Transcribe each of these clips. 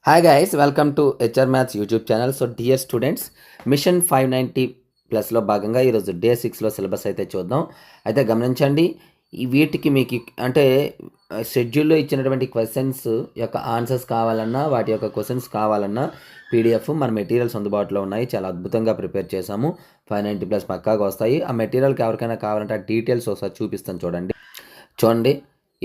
Hi guys, welcome to HR maths YouTube channel. So dear students, mission 590+లో భాగంగా ఈరోజు day 6లో syllabus అయితే చూద్దాం. అయితే గమనించండి, ఈ వీటికి మీకు అంటే షెడ్యూల్లో ఇచ్చినటువంటి క్వశ్చన్స్ యొక్క ఆన్సర్స్ కావాలన్నా, వాటి యొక్క క్వశ్చన్స్ కావాలన్నా పీడిఎఫ్ మన మెటీరియల్స్ అందుబాటులో ఉన్నాయి. చాలా అద్భుతంగా ప్రిపేర్ చేశాము. 590+ పక్కాగా వస్తాయి. ఆ మెటీరియల్కి ఎవరికైనా కావాలంటే ఆ డీటెయిల్స్ ఒకసారి చూపిస్తాను చూడండి.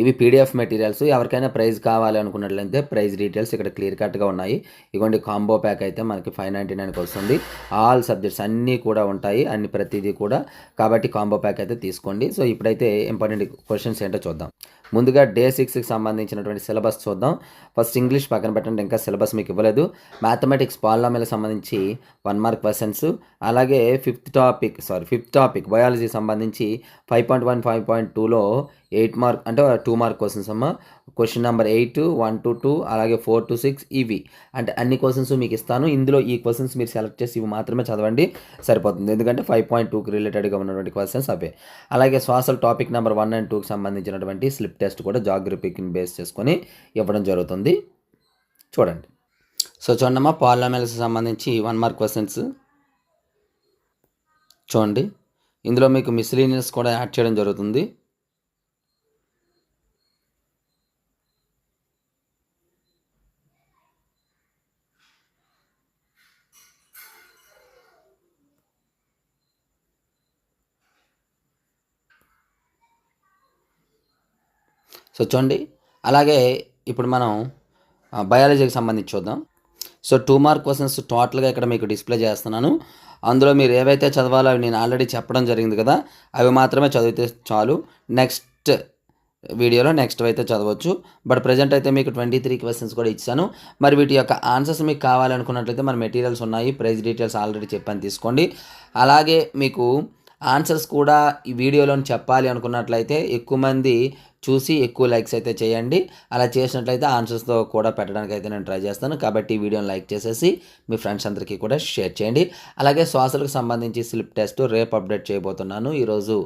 ఇవి పీడిఎఫ్ మెటీరియల్స్. ఎవరికైనా ప్రైజ్ కావాలి అనుకున్నట్లయితే ప్రైజ్ డీటెయిల్స్ ఇక్కడ క్లియర్ కట్గా ఉన్నాయి. ఇదిగోండి, కాంబో ప్యాక్ అయితే మనకి 599కి వస్తుంది. ఆల్ సబ్జెక్ట్స్ అన్నీ కూడా ఉంటాయి, ప్రతిదీ కూడా. కాబట్టి కాంబో ప్యాక్ అయితే తీసుకోండి. సో ఇప్పుడైతే ఇంపార్టెంట్ క్వశ్చన్స్ ఏంటో చూద్దాం. ముందుగా డే 6కి సంబంధించినటువంటి సిలబస్ చూద్దాం. ఫస్ట్ ఇంగ్లీష్ పక్కన పెట్టండి, ఇంకా సిలబస్ మీకు ఇవ్వలేదు. మ్యాథమెటిక్స్ పాలినామియల్ సంబంధించి 1 మార్క్ క్వశ్చన్స్, అలాగే ఫిఫ్త్ టాపిక్ బయాలజీ సంబంధించి 5.1 5.2లో 8 మార్క్ అంటే 2 మార్క్ క్వశ్చన్స్ అమ్మ. క్వశ్చన్ నెంబర్ 8, 1 to 2, అలాగే 4 to 6 ఇవి అంటే అన్ని క్వశ్చన్స్ మీకు ఇస్తాను. ఇందులో ఈ క్వశ్చన్స్ మీరు సెలెక్ట్ చేసి ఇవి మాత్రమే చదవండి, సరిపోతుంది. ఎందుకంటే 5.2కి రిలేటెడ్గా ఉన్నటువంటి క్వశ్చన్స్ అవే. అలాగే శ్వాసలు టాపిక్ నెంబర్ 1 and 2కి సంబంధించినటువంటి స్లిప్ టెస్ట్ కూడా జాగ్రఫీని బేస్ చేసుకొని ఇవ్వడం జరుగుతుంది. చూడండి. సో చూడమ్మా, పాలినామియల్స్ సంబంధించి 1 మార్క్ క్వశ్చన్స్ చూడండి. ఇందులో మీకు మిస్లీనియస్ కూడా యాడ్ చేయడం జరుగుతుంది. సో చూడండి. అలాగే ఇప్పుడు మనం బయాలజీకి సంబంధించి చూద్దాం. సో 2 మార్క్ క్వశ్చన్స్ టోటల్గా ఇక్కడ మీకు డిస్ప్లే చేస్తున్నాను. అందులో మీరు ఏవైతే చదవాలో అవి నేను ఆల్రెడీ చెప్పడం జరిగింది కదా, అవి మాత్రమే చదివితే చాలు. నెక్స్ట్ వీడియోలో నెక్స్ట్ అయితే చదవచ్చు. బట్ ప్రజెంట్ అయితే మీకు 23 క్వశ్చన్స్ కూడా ఇచ్చాను. మరి వీటి యొక్క ఆన్సర్స్ మీకు కావాలనుకున్నట్లయితే మన మెటీరియల్స్ ఉన్నాయి, ప్రైజ్ డీటెయిల్స్ ఆల్రెడీ చెప్పాను, తీసుకోండి. అలాగే మీకు ఆన్సర్స్ కూడా ఈ వీడియోలో చెప్పాలి అనుకున్నట్లయితే ఎక్కువ మంది చూసి ఎక్కువ లైక్స్ అయితే చేయండి. అలా చేసినట్లయితే ఆన్సర్స్తో కూడా పెట్టడానికి అయితే నేను ట్రై చేస్తాను. కాబట్టి ఈ వీడియోని లైక్ చేసేసి మీ ఫ్రెండ్స్ అందరికీ కూడా షేర్ చేయండి. అలాగే శ్వాసలకు సంబంధించి స్లిప్ టెస్ట్ రేపు అప్డేట్ చేయబోతున్నాను. ఈరోజు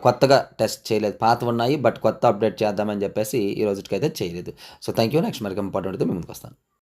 కొత్తగా టెస్ట్ చేయలేదు, పాత ఉన్నాయి, బట్ కొత్త అప్డేట్ చేద్దామని చెప్పేసి ఈ రోజుకైతే చేయలేదు. So thank you. నెక్స్ట్ మరికి ఇంపార్టెంట్ అయితే మీ ముందుకు వస్తాను.